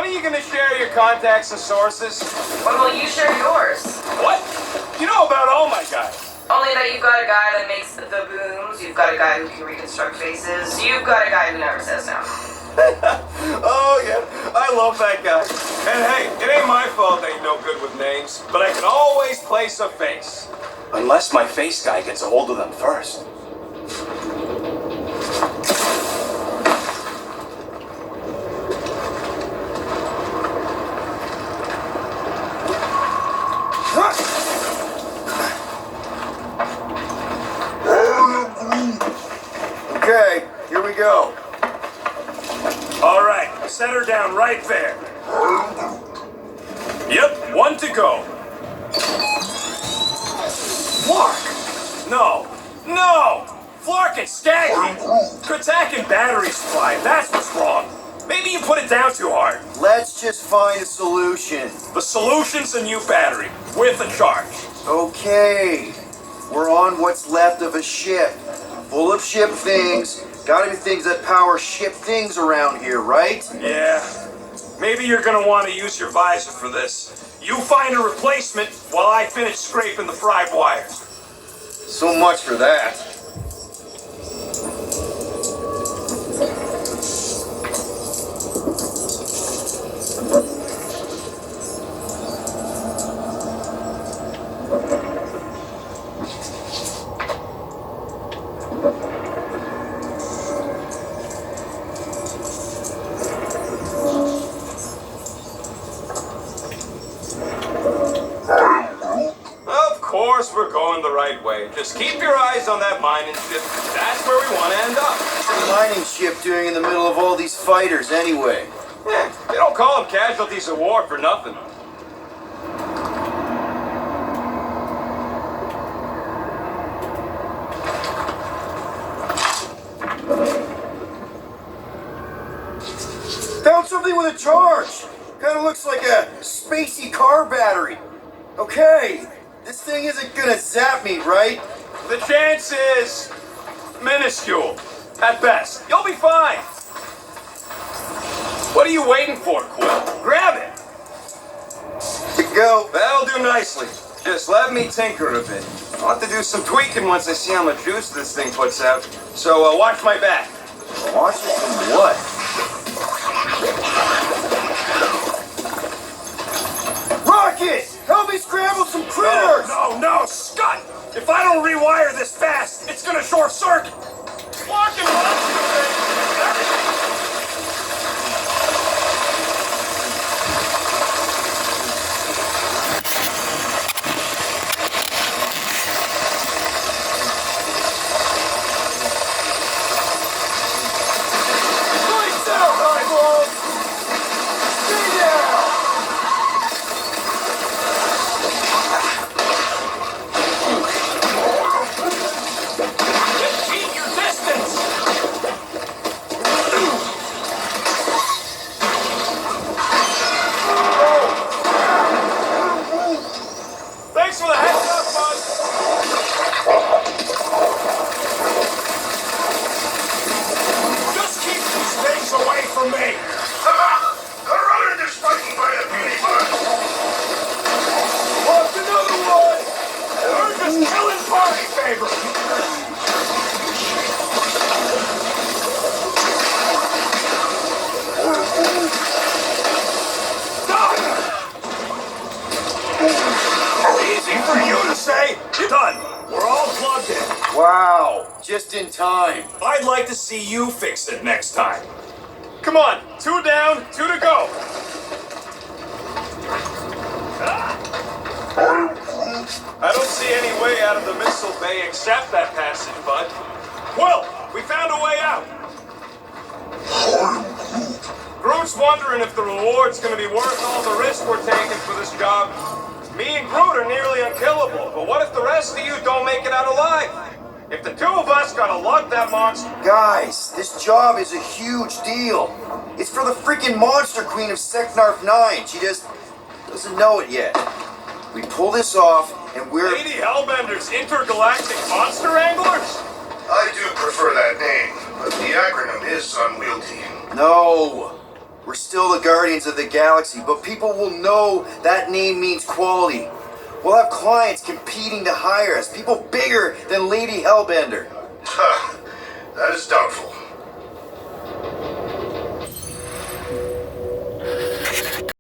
when are you gonna share your contacts and sources? When will you share yours? What? You know about all my guys. Only that you've got a guy that makes the booms, you've got a guy who can reconstruct faces, you've got a guy who never says no. Oh, yeah, I love that guy. And hey, it ain't my fault I ain't no good with names, but I can always place a face. Unless my face guy gets a hold of them first. Okay, here we go. All right, set her down right there. Yep, one to go. Flark! No! Flark and Skaggy! Kratak and battery supply, that's what's wrong. Maybe you put it down too hard. Let's just find a solution. The solution's a new battery, with a charge. Okay, we're on what's left of a ship. Full of ship things. Gotta be things that power ship things around here, right? Yeah. Maybe you're gonna want to use your visor for this. You find a replacement while I finish scraping the fried wires. So much for that. We're going the right way. Just keep your eyes on that mining ship. That's where we want to end up. What's the mining ship doing in the middle of all these fighters anyway? They don't call them casualties of war for nothing. Found something with a charge. Kind of looks like a spacey car battery. Okay. This thing isn't gonna zap me, right? The chance is minuscule, at best. You'll be fine. What are you waiting for, Quill? Grab it. To go. That'll do nicely. Just let me tinker a bit. I'll have to do some tweaking once I see how much juice this thing puts out. So watch my back. Watch it from what? Rocket! Help me scramble some critters! No, Scott! If I don't rewire this fast, it's gonna short circuit! Fucking Lights out, eyeballs! Stay down! keep your distance! Thanks for the heads up, bud! Just keep these things away from me! I'd rather they're striking by a penny bun. Lost another one! We're just killing party favors! Easy for you to say. You're done. We're all plugged in. Wow, just in time. I'd like to see you fix it next time. Come on, 2 down, 2 to go. I don't see any way out of the missile bay except that passage, bud. Well, we found a way out. Groot's wondering if the reward's gonna be worth all the risk we're taking for this job. Me and Groot are nearly unkillable, but what if the rest of you don't make it out alive? If the 2 of us gotta lug that monster... Guys, this job is a huge deal. It's for the freaking monster queen of Seknarf 9. She just doesn't know it yet. We pull this off, and we're... Lady Hellbender's intergalactic monster anglers? I do prefer that name, but the acronym is unwieldy. No. We're still the Guardians of the Galaxy, but people will know that name means quality. We'll have clients competing to hire us, people bigger than Lady Hellbender. That is doubtful.